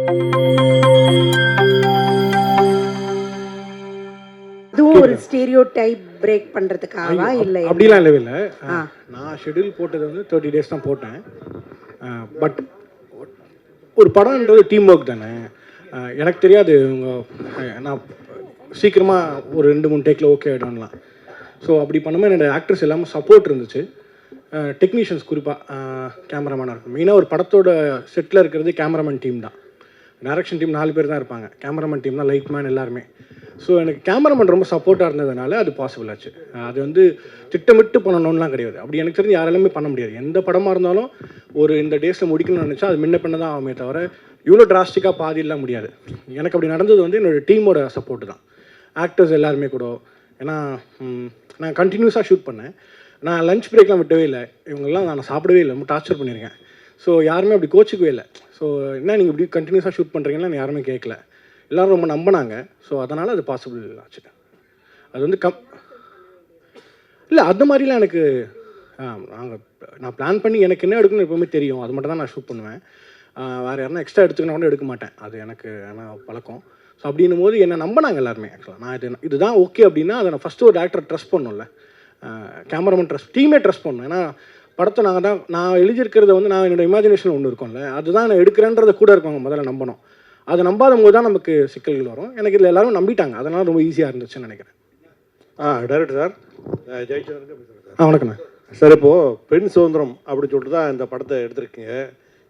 இதுவும் ஒரு stereo type break பண்ணுறதுக்காகவா இல்லை? அப்படிலாம் இல்லை. நான் ஷெட்யூல் போட்டது வந்து 30 days தான் போட்டேன். பட் ஒரு படம்ன்றது டீம் ஒர்க் தானே. எனக்கு தெரியாது நான் சீக்கிரமாக ஒரு 2-3 டேக்கில் ஓகே ஆகிடும்லாம். ஸோ அப்படி பண்ணும்போது என்னோடய ஆக்டர்ஸ் எல்லாமே சப்போர்ட் இருந்துச்சு. டெக்னீஷியன்ஸ் குறிப்பாக கேமராமேனாக இருக்கும். மெயினாக ஒரு படத்தோட செட்டில் இருக்கிறது கேமராமேன் டீம் தான். டைரக்ஷன் டீம் 4 பேர் தான் இருப்பாங்க. கேமராமேன் டீம் தான் லைட் மேன் எல்லாருமே. ஸோ எனக்கு கேமராமேன் ரொம்ப சப்போர்ட்டாக இருந்ததுனால அது பாசிபிள் ஆச்சு. அது வந்து திட்டமிட்டு பண்ணணும்லாம் கிடையாது. அப்படி எனக்கு தெரிஞ்சு யாராலுமே பண்ண முடியாது. எந்த படமாக இருந்தாலும் ஒரு இந்த டேஸில் முடிக்கணும்னு நினச்சா அது முன்ன பின்ன தான் ஆகுமே தவிர இவ்வளோ டிராஸ்டிக்காக பாதியெல்லாம் முடியாது. எனக்கு அப்படி நடந்தது வந்து என்னோடய டீமோட சப்போர்ட்டு தான். ஆக்டர்ஸ் எல்லாருமே கூட. ஏன்னா நான் கண்டினியூஸாக ஷூட் பண்ணேன். நான் லஞ்ச் பிரேக்லாம் விட்டவே இல்லை. இவங்கெல்லாம் நான் சாப்பிடவே இல்லை. ரொம்ப டார்ச்சர் பண்ணியிருக்கேன். ஸோ யாருமே அப்படி கோச்சிக்கவே இல்லை. ஸோ என்ன நீங்கள் இப்படி கண்டினியூஸாக ஷூட் பண்ணுறீங்கன்னா யாருமே கேட்கல. எல்லோரும் ரொம்ப நம்பினாங்க. ஸோ அதனால் அது பாசிபிள் ஆச்சு. அது வந்து இல்லை அந்த மாதிரிலாம் எனக்கு நான் பிளான் பண்ணி எனக்கு என்ன எடுக்கணும்னு எப்போவுமே தெரியும். அது மட்டும் தான் நான் ஷூட் பண்ணுவேன். வேறு யாருன்னா எக்ஸ்ட்ரா எடுத்துக்கணும் கூட எடுக்க மாட்டேன். அது எனக்கு பழக்கம். ஸோ அப்படின்னும் போது என்னை நம்பினாங்க எல்லாருமே. ஆக்சுவலாக நான் இதுதான் ஓகே அப்படின்னா அதை நான் ஃபஸ்ட்டு ஒரு டேரக்டர் ட்ரஸ்ட் பண்ணணும்ல. கேமராமேன் ட்ரஸ்ட், டீமே ட்ரஸ்ட் பண்ணணும். ஏன்னா படத்தை நான் எழுதியிருக்கிறத வந்து நான் என்னோடய இமேஜினேஷன் ஒன்று இருக்கும்ல, அதுதான் நான் எடுக்கிறேன்றதை கூட இருக்கவங்க முதல்ல நம்பணும். அதை நம்பாத போது தான் நமக்கு சிக்கல்கள் வரும். எனக்கு இதில் எல்லோரும் நம்பிட்டாங்க. அதனால் ரொம்ப ஈஸியாக இருந்துச்சுன்னு நினைக்கிறேன். டைரக்டர் சார், ஜெயச்சந்திரன் பேசுகிறேன். வணக்கண்ணா சார். இப்போது பெண் சுதந்திரம் அப்படின்னு சொல்லிட்டு தான் இந்த படத்தை எடுத்திருக்கீங்க.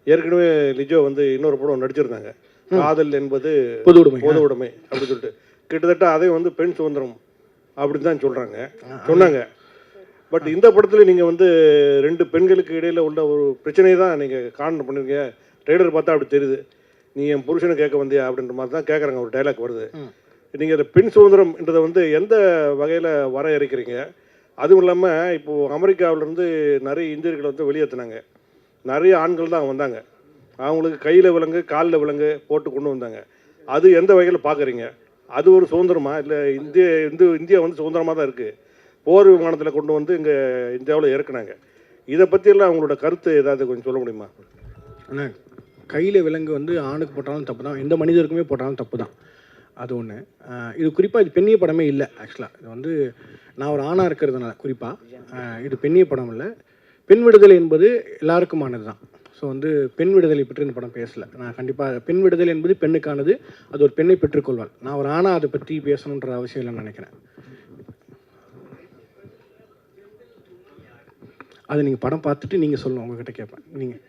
ஏற்கனவே லிஜோ வந்து இன்னொரு படம் நடிச்சிருந்தாங்க, காதல் என்பது பொது உடைமை அப்படின்னு சொல்லிட்டு. கிட்டத்தட்ட அதையும் வந்து பெண் சுதந்திரம் அப்படின்னு தான் சொன்னாங்க. பட் இந்த படத்தில் நீங்கள் வந்து 2 பெண்களுக்கு இடையில் உள்ள ஒரு பிரச்சனையை தான் நீங்கள் காரணம் பண்ணிருக்கீங்க. ட்ரெய்லர் பார்த்தா அப்படி தெரியுது. நீ என் புருஷனை கேட்க வந்தியா அப்படின்ற மாதிரி தான் கேட்குறாங்க. ஒரு டைலாக் வருது. நீங்கள் இந்த பெண் சுதந்திரம்ன்றதை வந்து எந்த வகையில் வரையறுக்கிறீங்க? அதுவும் இல்லாமல் இப்போது அமெரிக்காவிலேருந்து நிறைய இந்தியர்களை வந்து வெளியேற்றினாங்க. நிறைய ஆண்கள் தான் வந்தாங்க. அவங்களுக்கு கையில் விலங்கு காலில் விலங்கு போட்டு கொண்டு வந்தாங்க. அது எந்த வகையில் பார்க்குறீங்க? அது ஒரு சுதந்திரமா? இல்லை இந்தியா வந்து சுதந்திரமாக தான் இருக்குது. போர் விமானத்தில் கொண்டு வந்து இங்கே இந்தியாவில் இறக்குனாங்க. இதை பற்றியெல்லாம் அவங்களோட கருத்து ஏதாவது கொஞ்சம் சொல்ல முடியுமா? ஆனால் கையில் விலங்கு வந்து ஆணுக்கு போட்டாலும் தப்பு தான், எந்த மனிதருக்குமே போட்டாலும் தப்பு தான். அது ஒன்று. இது குறிப்பாக இது பெண்ணிய படமே இல்லை. ஆக்சுவலாக இது வந்து நான் ஒரு ஆணாக இருக்கிறதுனால குறிப்பாக இது பெண்ணிய படம் இல்லை. பெண் விடுதலை என்பது எல்லாருக்குமானது தான். ஸோ வந்து பெண் விடுதலை பற்றி இந்த படம் பேசலை. நான் கண்டிப்பாக பெண் விடுதலை என்பது பெண்ணுக்கானது. அது ஒரு பெண்ணை பெற்றுக்கொள்வாள். நான் ஒரு ஆணாக அதை பற்றி பேசணுன்ற அவசியம் இல்லைன்னு நினைக்கிறேன். அது நீங்கள் படம் பார்த்துட்டு நீங்கள் சொல்லணும். உங்ககிட்ட கேட்பேன். நீங்கள்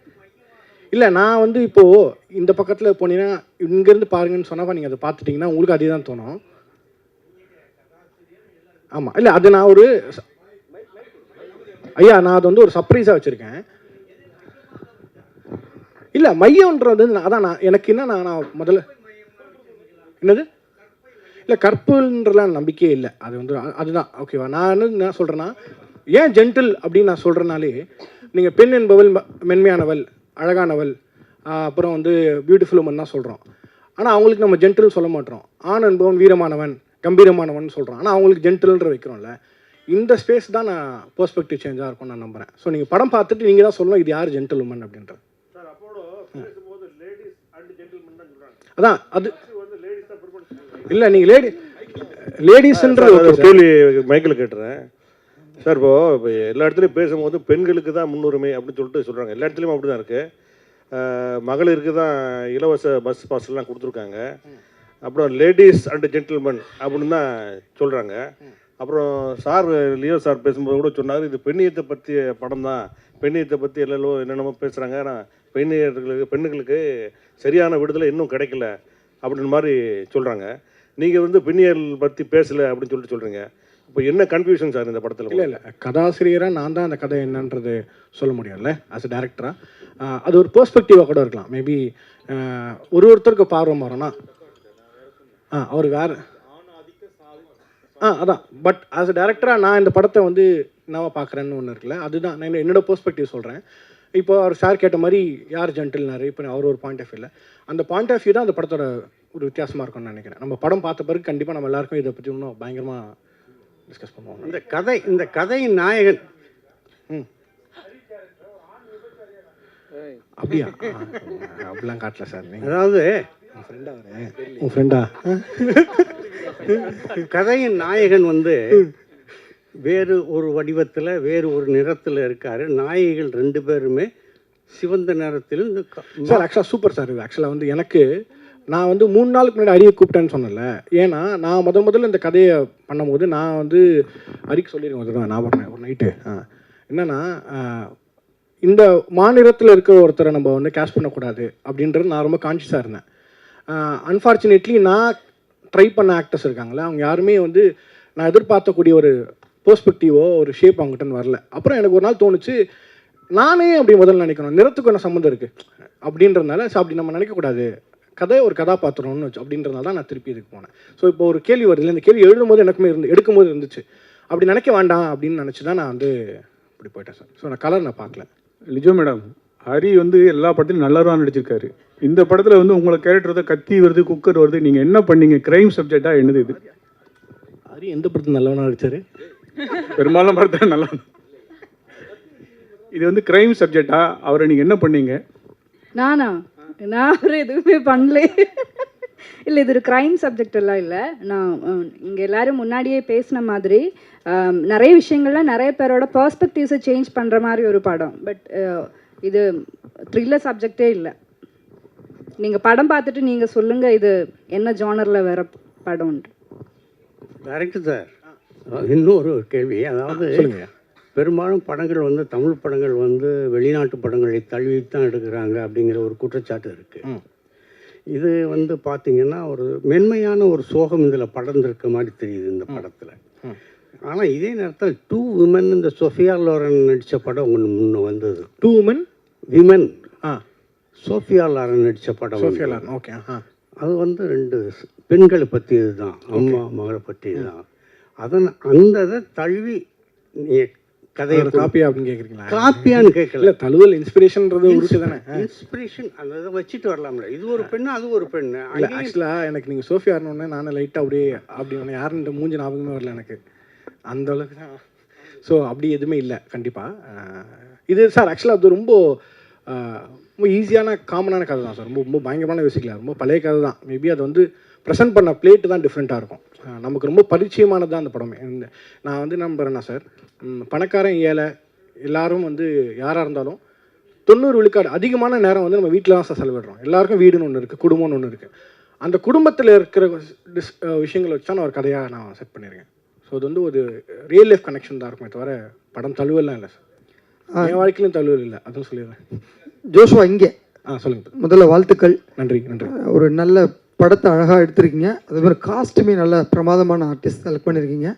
இல்லை, நான் வந்து இப்போது இந்த பக்கத்தில் போனீங்கன்னா இங்கேருந்து பாருங்கன்னு சொன்னப்போ நீங்கள் அதை பார்த்துட்டிங்கன்னா உங்களுக்கு அதே தான் தோணும். ஆமாம், இல்லை அது நான் ஒரு நான் அது வந்து ஒரு சர்ப்ரைஸாக வச்சுருக்கேன். இல்லை மையம்ன்றது அதான் எனக்கு என்ன நான் முதல்ல என்னது இல்லை கற்புன்றலாம் நம்பிக்கையே இல்லை. அது வந்து அதுதான் ஓகேவா. நான் என்ன சொல்கிறேன்னா, ஏன் ஜென்டில் அப்படின்னு நான் சொல்கிறனாலே, நீங்கள் பெண் என்பவள் மென்மையானவள், அழகானவள், அப்புறம் வந்து பியூட்டிஃபுல் உமன் தான் சொல்கிறோம். ஆனால் அவங்களுக்கு நம்ம ஜென்டில் சொல்ல மாட்டோம். ஆண் என்பவன் வீரமானவன், கம்பீரமானவன் சொல்கிறோம். ஆனால் அவங்களுக்கு ஜென்டில்ன்ற வைக்கிறோம்ல. இந்த ஸ்பேஸ் தான் நான் பெர்ஸ்பெக்டிவ் சேஞ்சாக இருக்கும்னு நான் நம்புகிறேன். ஸோ நீங்கள் படம் பார்த்துட்டு நீங்கள் தான் சொல்லணும் இது யார் ஜென்டில் உமன் அப்படின்றது. அதான் அது இல்லை, நீங்கள் லேடிஸ்ன்ற கேள்வி மைக்கில் கேட்டுறேன் சார். இப்போ எல்லா இடத்துலையும் பேசும்போது பெண்களுக்கு தான் முன்னுரிமை அப்படின்னு சொல்கிறாங்க. எல்லா இடத்துலையும் அப்படி தான் இருக்குது. மகளிருக்கு தான் இலவச பஸ் பாஸ்லாம் கொடுத்துருக்காங்க. அப்புறம் லேடிஸ் அண்ட் ஜென்டில்மேன் அப்படின்னு தான் சொல்கிறாங்க. அப்புறம் சார் லியோ சார் பேசும்போது கூட சொன்னார், இது பெண்ணியத்தை பற்றிய படம் தான், பெண்ணியத்தை பற்றி என்னென்னமோ பேசுகிறாங்க. ஆனால் பெண்ணுங்களுக்கு சரியான விடுதலை இன்னும் கிடைக்கல அப்படின்னு மாதிரி சொல்கிறாங்க. நீங்கள் வந்து பெண்ணியல் பற்றி பேசலை அப்படின்னு சொல்கிறீங்க. இப்போ என்ன கன்ஃபியூஷன் சார் இந்த படத்தில்? இல்லை கதாசிரியராக நான் தான் அந்த கதை என்னன்றது சொல்ல முடியும்ல. ஆஸ் அ டேரக்டராக அது ஒரு பெர்ஸ்பெக்டிவாக கூட இருக்கலாம். மேபி ஒருத்தருக்கு பார்வை மாறோன்னா அவர் வேறு அதான். பட் ஆஸ் அ டேரக்டராக நான் இந்த படத்தை வந்து என்னவா பார்க்குறேன்னு ஒன்று இருக்குல்ல, அதுதான் நான் என்னோடய பெர்ஸ்பெக்டிவ் சொல்கிறேன். இப்போ அவர் சார் கேட்ட மாதிரி யார் ஜென்டில்னாரு, இப்போ அவர் ஒரு பாயிண்ட் ஆஃப் வியூ இல்லை. அந்த பாயிண்ட் ஆஃப் வியூ தான் அந்த படத்தோட ஒரு வித்தியாசமாக இருக்கும்னு நினைக்கிறேன். நம்ம படம் பார்த்த பிறகு கண்டிப்பாக நம்ம எல்லாருக்கும் இதை பற்றி இன்னும் பயங்கரமாக டிஸ்கஸ் பண்ணுவோம். இந்த கதையின் நாயகன் அப்படியா? அப்படிலாம் காட்டல சார். அதாவது உன் ஃப்ரெண்டா? கதையின் நாயகன் வந்து வேறு ஒரு வடிவத்தில் வேறு ஒரு நிறத்தில் இருக்காரு. நாயகிகள் 2 பேருமே சிவந்த நிறத்திலும் சார் ஆக்சுவலாக சூப்பர் சார். இது ஆக்சுவலாக வந்து எனக்கு நான் வந்து 3 நாளுக்கு முன்னாடி அரியை கூப்பிட்டேன்னு சொன்னல. ஏன்னா நான் முதல்ல இந்த கதையை பண்ணும்போது நான் வந்து அரிக்கு சொல்லியிருக்கேன் ஒரு தடவை, நான் பண்ணேன் ஒரு நைட்டு. என்னென்னா இந்த மாநிலத்தில் இருக்கிற ஒருத்தரை நம்ம வந்து கேஷ் பண்ணக்கூடாது அப்படின்றது நான் ரொம்ப கான்ஷியஸாக இருந்தேன். அன்ஃபார்ச்சுனேட்லி நான் ட்ரை பண்ண ஆக்டர்ஸ் இருக்காங்களே, அவங்க யாருமே வந்து நான் எதிர்பார்க்கக்கூடிய ஒரு பெர்ஸ்பெக்டிவோ ஒரு ஷேப் அவங்ககிட்ட வரல. அப்புறம் எனக்கு ஒரு நாள் தோணுச்சு, நானே அப்படி முதல்ல நினைக்கணும், நிறத்துக்கு என்ன சம்மந்தம் இருக்குது அப்படின்றதுனால அப்படி நம்ம நினைக்கக்கூடாது, கதை ஒரு கதாபாத்திரம்னு வச்சு அப்படின்றதுனால தான் நான் திருப்பி இதுக்கு போனேன். ஸோ இப்போ ஒரு கேள்வி வருது, இந்த கேள்வி எழுதும்போது எனக்குமே எடுக்கும்போது இருந்துச்சு, அப்படி நினைக்க வேண்டாம் அப்படின்னு நினச்சி தான் நான் வந்து இப்படி போயிட்டேன் சார். ஸோ நான் கலர் நான் பார்க்கல. லிஜோ மேடம், ஹரி வந்து எல்லா படத்துலையும் நல்லவராக நடிச்சிருக்காரு. இந்த படத்தில் வந்து உங்களை கேரக்டர் தான் கத்தி வருது, குக்கர் வருது, நீங்கள் என்ன பண்ணீங்க? கிரைம் சப்ஜெக்டாக என்னது இது? ஹரி எந்த படத்தில் நல்லவனாக நடிச்சார்? பெரும்பாலும் படத்தில் நல்லா. இது வந்து கிரைம் சப்ஜெக்டா, அவரை நீங்கள் என்ன பண்ணீங்க? நான் அவர் எதுவுமே பண்ணல. இல்லை, இது ஒரு க்ரைம் சப்ஜெக்ட் எல்லாம் இல்லை. நான் இங்கே எல்லோரும் முன்னாடியே பேசின மாதிரி நிறைய விஷயங்கள்ல நிறைய பேரோட பர்ஸ்பெக்டிவ்ஸை சேஞ்ச் பண்ணுற மாதிரி ஒரு படம். பட் இது த்ரில்லர் சப்ஜெக்டே இல்லை. நீங்கள் படம் பார்த்துட்டு நீங்கள் சொல்லுங்கள் இது என்ன ஜானரில் வேறு படம்ன்ட்டு. டைரக்டர் சார், இன்னொரு கேள்வி. அதாவது பெரும்பாலும் படங்கள் வந்து தமிழ் படங்கள் வந்து வெளிநாட்டு படங்களை தழுவித்தான் எடுக்கிறாங்க அப்படிங்கிற ஒரு குற்றச்சாட்டு இருக்குது. இது வந்து பார்த்தீங்கன்னா ஒரு மென்மையான ஒரு சோகம் இதில் படர்ந்திருக்க மாதிரி தெரியுது இந்த படத்தில். ஆனால் இதே நேரத்தில் 2 விமன் இந்த சோஃபியா லாரன் நடித்த படம் ஒன்று முன்ன வந்தது. 2 விமன் சோஃபியா லாரன் நடித்த படம். Sophia Loren, okay. அது வந்து 2 பெண்களை பற்றியது தான், அம்மா மகளை பற்றியது தான். அந்த இதை தழுவி கதையை காப்பியா அப்படின்னு கேட்குறீங்களா? காப்பியான்னு கேட்கல, இல்லை தழுவல் இன்ஸ்பிரேஷன்றது உருட்டு தானே. இன்ஸ்பிரேஷன் அந்த இதை வச்சுட்டு வரலாம்ல. இது ஒரு பெண்ணு, அது ஒரு பெண்ணு. இல்லை ஆக்சுவலாக எனக்கு நீங்கள் சோஃபியா ஆரணுன்னே நானும் லைட்டாக அப்படியே அப்படி ஒன்று யாருன்ற மூஞ்சி ஞாபகமே வரல எனக்கு அந்த அளவுக்கு தான். ஸோ அப்படி எதுவுமே இல்லை கண்டிப்பாக. இது சார் ஆக்சுவலாக அது ரொம்ப ரொம்ப ஈஸியான காமனான கதை தான் சார். ரொம்ப ரொம்ப பயங்கரமான யோசிக்கல, ரொம்ப பழைய கதை தான். மேபி அது வந்து ப்ரெசென்ட் பண்ண பிளேட்டு தான் டிஃப்ரெண்ட்டாக இருக்கும். நமக்கு ரொம்ப பரிச்சயமானது தான் அந்த படமே. நான் வந்து நம்புறேன்னா சார், பணக்காரன் ஏழை எல்லாரும் வந்து யாராக இருந்தாலும் 90 விழுக்காடு அதிகமான நேரம் வந்து நம்ம வீட்டில் தான் சார் செலவிடுறோம். எல்லாருக்கும் வீடுன்னு ஒன்று இருக்குது, குடும்பம்னு ஒன்று இருக்குது. அந்த குடும்பத்தில் இருக்கிற விஷயங்களை வச்சு தான் நான் ஒரு கதையாக நான் செட் பண்ணியிருக்கேன். ஸோ அது வந்து ஒரு ரியல் லைஃப் கனெக்ஷன் தான் இருக்குமே தவிர படம் தழுவலாம் இல்லை சார். என் வாழ்க்கையிலும் தழுவல் இல்லை, அதுவும் சொல்லிடுறேன். ஜோஷுவா இங்கே சொல்லுங்கள். முதல்ல வாழ்த்துக்கள். நன்றி நன்றி. ஒரு நல்ல படத்தை அழகாக எடுத்திருக்கீங்க. அதே மாதிரி காஸ்ட்டுமே நல்ல பிரமாதமான ஆர்டிஸ்ட் செலக்ட் பண்ணியிருக்கீங்க.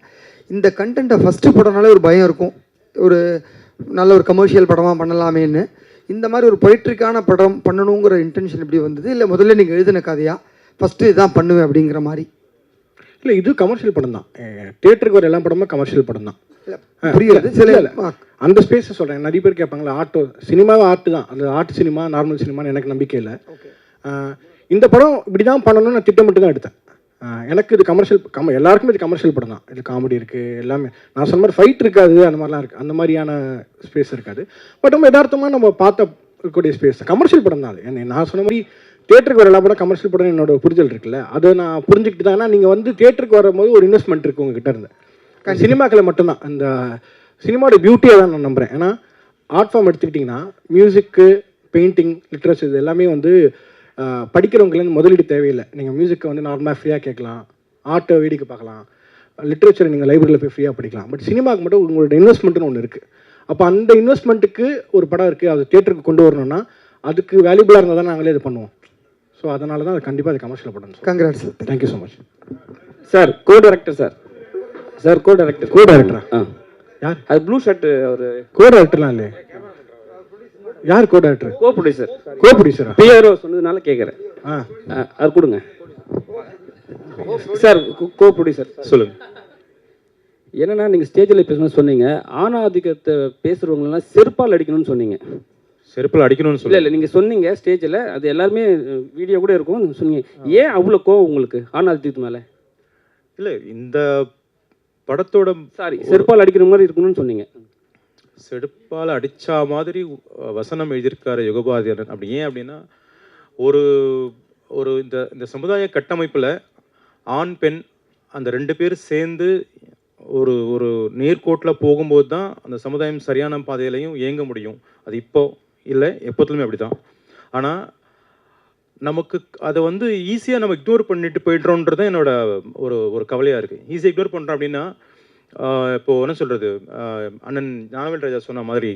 இந்த கண்டென்ட்டை ஃபஸ்ட்டு படம்னாலே ஒரு பயம் இருக்கும், ஒரு நல்ல ஒரு கமர்ஷியல் படமாக பண்ணலாமேன்னு. இந்த மாதிரி ஒரு பொய்ட்ரிக்கான படம் பண்ணணுங்கிற இன்டென்ஷன் எப்படி வந்தது? இல்லை முதல்ல நீங்கள் எழுதின கதையா ஃபஸ்ட்டு இதான் பண்ணுவேன் அப்படிங்கிற மாதிரி? இல்லை, இது கமர்ஷியல் படம் தான். தியேட்டருக்கு வர எல்லா படமும் கமர்ஷியல் படம் தான். புரியுது. சில அந்த ஸ்பேஸை சொல்கிறேன். நிறைய பேர் கேட்பாங்களா, ஆர்ட் சினிமாவே ஆர்ட் தான், அது ஆர்ட் சினிமா நார்மல் சினிமான்னு எனக்கு நம்பிக்கை இல்லை. இந்த படம் இப்படி தான் பண்ணணும்னு நான் திட்டமிட்டு தான் எடுத்தேன். எனக்கு இது கமர்ஷியல் எல்லாருக்குமே இது கமர்ஷியல் படம் தான். இது காமெடி இருக்குது, எல்லாமே நான் சொன்ன மாதிரி ஃபைட் இருக்காது, அந்த மாதிரிலாம் இருக்குது, அந்த மாதிரியான ஸ்பேஸ் இருக்காது. பட் நம்ம யதார்த்தமாக நம்ம பார்த்த இருக்கக்கூடிய ஸ்பேஸ் கமர்ஷியல் படம் தான். அது நான் சொன்ன மாதிரி தியேட்டருக்கு வர எல்லா படம் கமர்ஷியல் படம் என்னோட புரிதல் இருக்குல்ல, அதை நான் புரிஞ்சுக்கிட்டு தான். ஏன்னா நீங்கள் வந்து தியேட்டருக்கு வரும்போது ஒரு இன்வெஸ்ட்மெண்ட் இருக்குது உங்ககிட்ட இருந்து. சினிமாக்களை மட்டும்தான் அந்த சினிமாவோட பியூட்டியாக தான் நான் நம்புகிறேன். ஏன்னா ஆர்ட் ஃபார்ம் எடுத்துக்கிட்டிங்கன்னா மியூசிக்கு, பெயிண்டிங், லிட்ரேச்சர் இது எல்லாமே வந்து படிக்கிறவங்களுக்கு முதலீடு தேவையில்லை. நீங்கள் மியூசிக்கை வந்து நார்மலாக ஃப்ரீயாக கேட்கலாம், ஆர்ட்டை வேடிக்கை பார்க்கலாம், லிட்ரேச்சரை நீங்கள் லைப்ரரியில் போய் ஃப்ரீயாக படிக்கலாம். பட் சினிமாவுக்கு மட்டும் உங்களோட இன்வெஸ்ட்மெண்ட்டுன்னு ஒன்று இருக்குது. அப்போ அந்த இன்வெஸ்ட்மெண்ட்டுக்கு ஒரு படம் இருக்குது, அது தியேட்டருக்கு கொண்டு வரணும்னா அதுக்கு வேல்யூபிளாக இருந்தால் தான் நாங்களே இது பண்ணுவோம். ஸோ அதனால தான் அது கண்டிப்பாக அது கமர்ஷியல் படம். Congrats sir. Thank you so much sir. Co director sir. Sir co டைரக்டரா? யார் அது ப்ளூ ஷர்ட்? அவர் கோ டைரக்டர்லாம் இல்லையே. யார் co director? Co producer. Co ப்ரொடியூசரா? பிஆர்ஓ சொன்னதுனால கேட்குறேன். அது கொடுங்க சார். கோ ப்ரொடியூசர் சொல்லுங்கள். என்னன்னா நீங்கள் ஸ்டேஜில் பேசணும்னு சொன்னீங்க, ஆணாதிக்கத்தை பேசுகிறவங்களெல்லாம் செருப்பால் அடிக்கணும்னு சொன்னீங்க. செருப்பில் அடிக்கணும்னு இல்லை இல்லை, நீங்கள் சொன்னீங்க ஸ்டேஜில், அது எல்லாருமே வீடியோ கூட இருக்கும் சொன்னீங்க. ஏன் அவ்வளோ கோவம் உங்களுக்கு ஆணாதிக்கத்து மேலே? இல்லை, இந்த படத்தோட செருப்பால் அடிக்கிற மாதிரி இருக்கணும்னு சொன்னீங்க. செருப்பால் அடித்தா மாதிரி வசனம் எழுதியிருக்காரு யுகபாதியன். அப்படி ஏன் அப்படின்னா, ஒரு ஒரு இந்த இந்த சமுதாய கட்டமைப்பில் ஆண் பெண் அந்த 2 பேர் சேர்ந்து ஒரு ஒரு நேர்கோட்டில் போகும்போது தான் அந்த சமுதாயம் சரியான பாதையிலையும் இயங்க முடியும். அது இப்போ இல்லை, எப்போதுமே அப்படி தான். ஆனால் நமக்கு அதை வந்து ஈஸியாக நம்ம இக்னோர் பண்ணிட்டு போய்ட்றோன்றது தான் என்னோட ஒரு கவலையாக இருக்குது. ஈஸியாக இக்னோர் பண்ணுறோம் அப்படின்னா, இப்போது என்ன சொல்கிறது, அண்ணன் ஞானவேல் ராஜா சொன்ன மாதிரி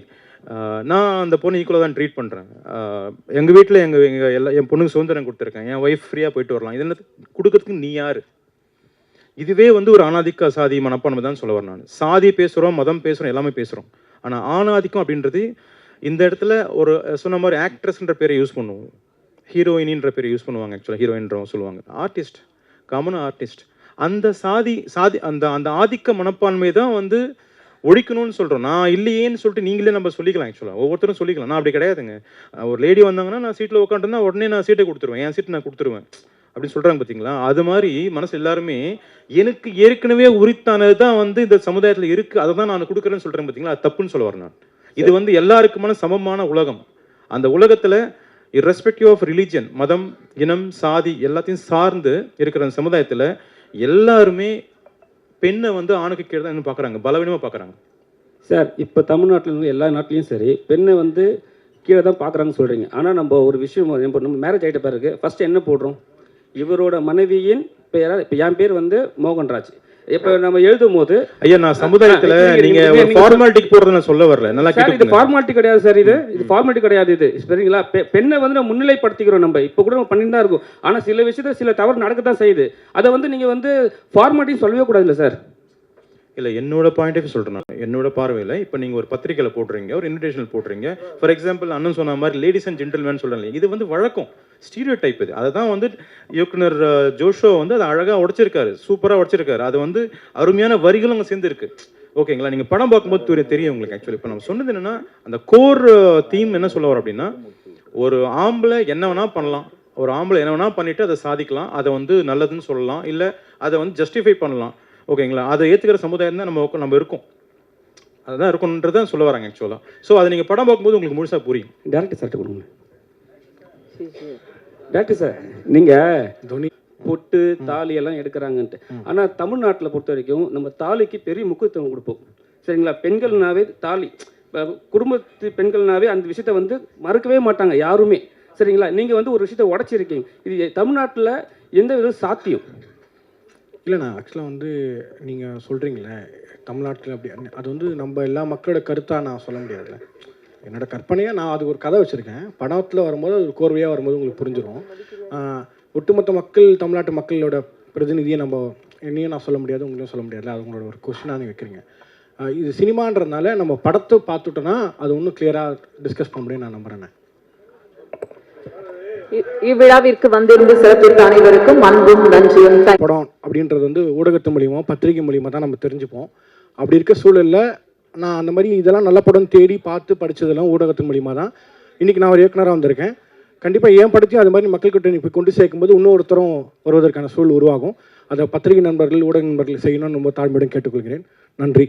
நான் அந்த பொண்ணு ஈக்குவலாக தான் ட்ரீட் பண்ணுறேன். எங்கள் வீட்டில் என் பொண்ணுக்கு சுதந்திரம் கொடுத்துருக்கேன், என் ஒய்ஃப் ஃப்ரீயாக போயிட்டு வரலாம். இது என்ன கொடுக்கறதுக்கு நீ யார்? இதுவே வந்து ஒரு ஆணாதிக்க சாதி மனப்பான்மை தான் சொல்ல வரேன் நான். சாதி பேசுகிறோம், மதம் பேசுகிறோம், எல்லாமே பேசுகிறோம். ஆனால் ஆணாதிக்கம் அப்படின்றது இந்த இடத்துல ஒரு சொன்ன மாதிரி ஆக்ட்ரஸ்ன்ற பேரை யூஸ் பண்ணுவோம், ஹீரோயினின்ற பேரை யூஸ் பண்ணுவாங்க. ஆக்சுவலாக ஹீரோயின்றவங்க சொல்லுவாங்க, ஆர்டிஸ்ட், காமன் ஆர்டிஸ்ட். அந்த அந்த ஆதிக்க மனப்பான்மை தான் வந்து ஒழிக்கணும்னு சொல்கிறோம். நான் இல்லையேன்னு சொல்லிட்டு நீங்களே நம்ம சொல்லிக்கலாம். ஆக்சுவலாக ஒவ்வொருத்தரும் சொல்லிக்கலாம். நான் அப்படி கிடையாதுங்க. ஒரு லேடி வந்தாங்கன்னா நான் சீட்டில் உட்காந்துருந்தா உடனே நான் சீட்டை கொடுத்துருவேன், என் சீட்டை நான் கொடுத்துருவேன் அப்படின்னு சொல்கிறாங்க பார்த்தீங்களா? அது மாதிரி மனசு எல்லாருமே எனக்கு ஏற்கனவே உரித்தானது தான் வந்து இந்த சமுதாயத்தில் இருக்குது, அதை தான் நான் கொடுக்குறேன்னு சொல்கிறேன் பார்த்தீங்களா? அது தப்புன்னு சொல்ல வரேன் நான். இது வந்து எல்லாருக்குமான சமமான உலகம். அந்த உலகத்தில் irrespective ஆஃப் ரிலீஜன், மதம், இனம், சாதி எல்லாத்தையும் சார்ந்து இருக்கிற அந்த சமுதாயத்தில் எல்லாருமே பெண்ணை வந்து ஆணுக்கு கீழே தான் இன்னும் பார்க்குறாங்க, பலவீனமாக பார்க்குறாங்க. சார், இப்போ தமிழ்நாட்டில் இருந்து எல்லா நாட்டிலையும் சரி பெண்ணை வந்து கீழே தான் பார்க்குறாங்கன்னு சொல்கிறீங்க. ஆனால் நம்ம ஒரு விஷயம், இப்போ நம்ம மேரேஜ் ஆகிட்ட பிறகு ஃபஸ்ட்டு என்ன போடுறோம்? இவரோட மனைவியின் பெயரால். இப்போ என் பேர் வந்து மோகன்ராஜ். இப்போ நம்ம எழுதும் போது ஐயா, நான் சமுதாயத்தில் நீங்கள் ஃபார்மாலிட்டிக்கு போகிறத நான் சொல்ல வரல. நல்லா சார், இது ஃபார்மாலிட்டி கிடையாது சார், இது ஃபார்மாலிட்டி கிடையாது. இது சரிங்களா? பெண்ணை வந்து நம்ம முன்னிலைப்படுத்திக்கிறோம். நம்ம இப்போ கூட நம்ம பண்ணிட்டு தான் இருக்கோம். ஆனால் சில விஷயத்தில் சில தவறு நடக்க தான் செய்யுது. அதை வந்து நீங்கள் வந்து ஃபார்மாலிட்டின்னு சொல்லவே கூடாதுல்ல சார்? இல்லை, என்னோட பாயிண்ட் ஆஃப் சொல்கிறேன் நான். என்னோட பார்வையில் இப்போ நீங்கள் ஒரு பத்திரிக்கையில் போடுறீங்க, ஒரு இன்விடேஷனில் போடுறீங்க. ஃபார் எக்ஸாம்பிள் அண்ணன் சொன்ன மாதிரி லேடிஸ் அண்ட் ஜென்டில்மேன் சொல்கிறாங்க. இது வந்து வழக்கம், ஸ்டீரியோ டைப். இது அதை தான் வந்து இயக்குனர் ஜோஷோ வந்து அதை அழகாக உடைச்சிருக்காரு, சூப்பராக உடைச்சிருக்காரு. அது வந்து அருமையான வரிகளும் அங்கே சேர்ந்துருக்கு. ஓகேங்களா? நீங்கள் படம் பார்க்கும்போது தெரியும் உங்களுக்கு. ஆக்சுவலி இப்போ நம்ம சொன்னது என்னென்னா, அந்த கோர் தீம் என்ன சொல்ல வரோம் அப்படின்னா, ஒரு ஆம்பளை என்ன வேணால் பண்ணலாம், ஒரு ஆம்பளை என்ன வேணால் பண்ணிவிட்டு அதை சாதிக்கலாம், அதை வந்து நல்லதுன்னு சொல்லலாம், இல்லை அதை வந்து ஜஸ்டிஃபை பண்ணலாம். ஓகேங்களா? அதை ஏற்றுக்கிற சமுதாயம் தான் நம்ம இருக்கோம், அதுதான் இருக்கணுன்றது தான் சொல்ல வராங்க ஆக்சுவலாக. ஸோ அதை நீங்கள் படம் பார்க்கும்போது உங்களுக்கு முழுசாக புரியும். டேரக்டர் சார்ட்ட கொடுங்க. டேரக்டர் சார், நீங்கள் பொட்டு தாலி எல்லாம் எடுக்கிறாங்கன்ட்டு, ஆனால் தமிழ்நாட்டில் பொறுத்த வரைக்கும் நம்ம தாலிக்கு பெரிய முக்கியத்துவம் கொடுப்போம். சரிங்களா? பெண்கள்னாவே தாலி, குடும்பத்து பெண்கள்னாவே அந்த விஷயத்த வந்து மறுக்கவே மாட்டாங்க யாருமே. சரிங்களா? நீங்கள் வந்து ஒரு விஷயத்தை உடச்சிருக்கீங்க. இது தமிழ்நாட்டில் எந்த விதம் சாத்தியம் இல்லைண்ணா. ஆக்சுவலாக வந்து நீங்கள் சொல்கிறீங்களே தமிழ்நாட்டில் அப்படி, அது வந்து நம்ம எல்லா மக்களோட கருத்தாக நான் சொல்ல முடியாதுல்ல. என்னோடய கற்பனையாக நான் அது ஒரு கதை வச்சுருக்கேன். படத்தில் வரும்போது அது கோர்வையாக வரும்போது உங்களுக்கு புரிஞ்சிடும். ஒட்டுமொத்த மக்கள், தமிழ்நாட்டு மக்களோட பிரதிநிதியை நம்ம என்னையும் நான் சொல்ல முடியாது, உங்களையும் சொல்ல முடியாது. அது உங்களோட ஒரு கொஸ்டினாக நீங்கள் வைக்கிறீங்க. இது சினிமான்றதுனால நம்ம படத்தை பார்த்துட்டோன்னா அது இன்னும் கிளியராக டிஸ்கஸ் பண்ண முடியும் நான் நம்புகிறேன். இவ்விழாவிற்கு வந்திருந்து சிறப்பித்த அனைவருக்கும் அன்பும் நன்றியும். படம் அப்படின்றது வந்து ஊடகத்து மூலியமாக, பத்திரிகை மூலியமாக தான் நம்ம தெரிஞ்சுப்போம். அப்படி இருக்க சூழலில் நான் அந்த மாதிரி இதெல்லாம் நல்ல படம் தேடி பார்த்து படித்ததெல்லாம் ஊடகத்தின் மூலியமாக தான். இன்றைக்கி நான் ஒரு இயக்குனராக வந்திருக்கேன். கண்டிப்பாக என் படத்தையும் அது மாதிரி மக்கள்கிட்ட இப்போ கொண்டு சேர்க்கும்போது இன்னொருத்தரும் வருவதற்கான சூழல் உருவாகும். அதை பத்திரிகை நண்பர்கள், ஊடக நண்பர்கள் செய்யணும்னு ரொம்ப தாழ்மையுடன் கேட்டுக்கொள்கிறேன். நன்றி.